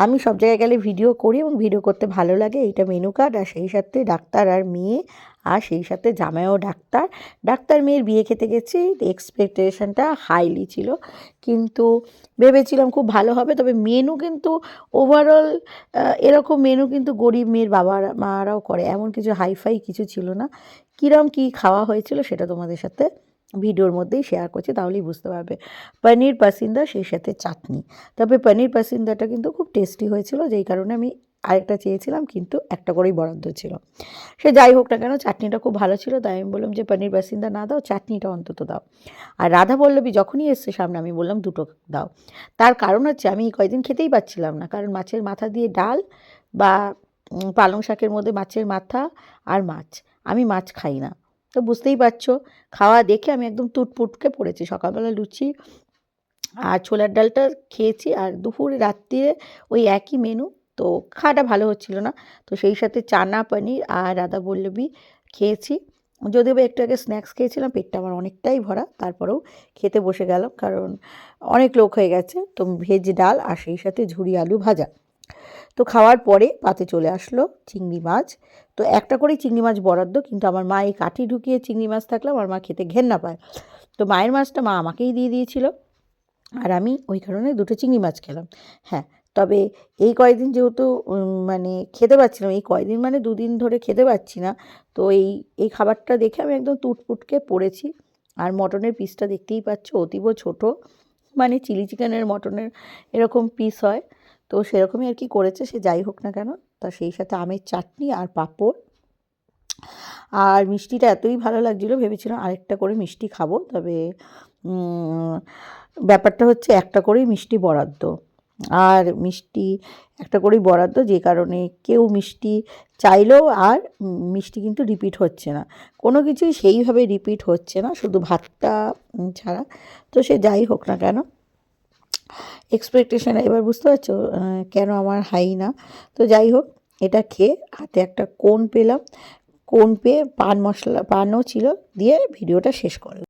আমি সব জায়গায় গেলে ভিডিও করি এবং ভিডিও করতে ভালো লাগে। এইটা মেনু কার্ড, আর সেই সাথে ডাক্তার আর মেয়ে, আর সেই সাথে জামাইও ডাক্তার। ডাক্তার মেয়ের বিয়ে খেতে গেছি, এক্সপেকটেশনটা হাইলি ছিল, কিন্তু ভেবেছিলাম খুব ভালো হবে। তবে মেনু কিন্তু ওভারঅল এরকম মেনু কিন্তু গরিব মেয়ের বাবারা মারাও করে, এমন কিছু হাইফাই কিছু ছিল না। কীরকম কী খাওয়া হয়েছিল সেটা তোমাদের সাথে ভিডিওর মধ্যেই শেয়ার করছি, তাহলেই বুঝতে পারবে। পনির পাসিন্দা, সেই সাথে চাটনি। তবে পনির পাসিন্দাটা কিন্তু খুব টেস্টি হয়েছিল, যেই কারণে আমি আরেকটা চেয়েছিলাম, কিন্তু একটা করেই বরাদ্দ ছিল। সে যাই হোক না কেন, চাটনিটা খুব ভালো ছিল, তাই আমি বললাম যে পনির পাসিন্দা না দাও, চাটনিটা অন্তত দাও। আর রাধা পল্লবী যখনই এসছে সামনে, আমি বললাম দুটো দাও। তার কারণ হচ্ছে আমি এই কয়দিন খেতেই পাচ্ছিলাম না, কারণ মাছের মাথা দিয়ে ডাল বা পালং শাকের মধ্যে মাছের মাথা আর মাছ, আমি মাছ খাই না। তো বুঝতেই পারছো, খাওয়া দেখে আমি একদম তুটপুটকে পড়েছি। সকালবেলা লুচি আর ছোলার ডালটা খেয়েছি, আর দুপুরে রাত্রিরে ওই একই মেনু। তো খাওয়াটা ভালো হচ্ছিল না, তো সেই সাথে চানা পনির আর রাধা পল্লবী খেয়েছি। যদিও বা একটু আগে স্ন্যাক্স খেয়েছিলাম, পেটটা আমার অনেকটাই ভরা, তারপরেও খেতে বসে গেলাম, কারণ অনেক লোক হয়ে গেছে। তো ভেজ ডাল আর সেই সাথে ঝুরি আলু ভাজা। তো খাওয়ার পরে পাতে চলে আসলো চিংড়ি মাছ। তো একটা করেই চিংড়ি মাছ বরাদ্দ, কিন্তু আমার মা এই কাঠি ঢুকিয়ে চিংড়ি মাছ থাকলে আমার মা খেতে ঘেন্না পায়। তো মায়ের মাছটা মা আমাকেই দিয়ে দিয়েছিল, আর আমি ওই কারণে দুটো চিংড়ি মাছ খেলাম। হ্যাঁ, তবে এই কয়দিন যেহেতু মানে খেতে পাচ্ছিলাম, এই কয়দিন মানে দুদিন ধরে খেতে পাচ্ছি না, তো এই খাবারটা দেখে আমি একদম তুটপুটকে পড়েছি। আর মটনের পিসটা দেখতেই পাচ্ছ, অতীব ছোট, মানে চিলি চিকেনের মটনের এরকম পিস হয়, তো সেরকমই আর কি করেছে। সে যাই হোক না কেন, তা সেই সাথে আমের চাটনি আর পাঁপড়। আর মিষ্টিটা এতই ভালো লাগছিলো, ভেবেছিলাম আরেকটা করে মিষ্টি খাবো, তবে ব্যাপারটা হচ্ছে একটা করেই মিষ্টি বরাদ্দ, আর মিষ্টি একটা করেই বরাদ্দ, যে কারণে কেউ মিষ্টি চাইলেও আর মিষ্টি কিন্তু রিপিট হচ্ছে না, কোনো কিছুই সেইভাবে রিপিট হচ্ছে না, শুধু ভাতটা ছাড়া। তো সে যাই হোক না কেন, এক্সপেকটেশন এবার বুঝতে পারছো কেন আমার হাই না। তো যাই হোক, এটা খেয়ে হাতে একটা কোন পেলাম, কোন পেয়ে পান মশলা পানও ছিল, দিয়ে ভিডিওটা শেষ করলাম।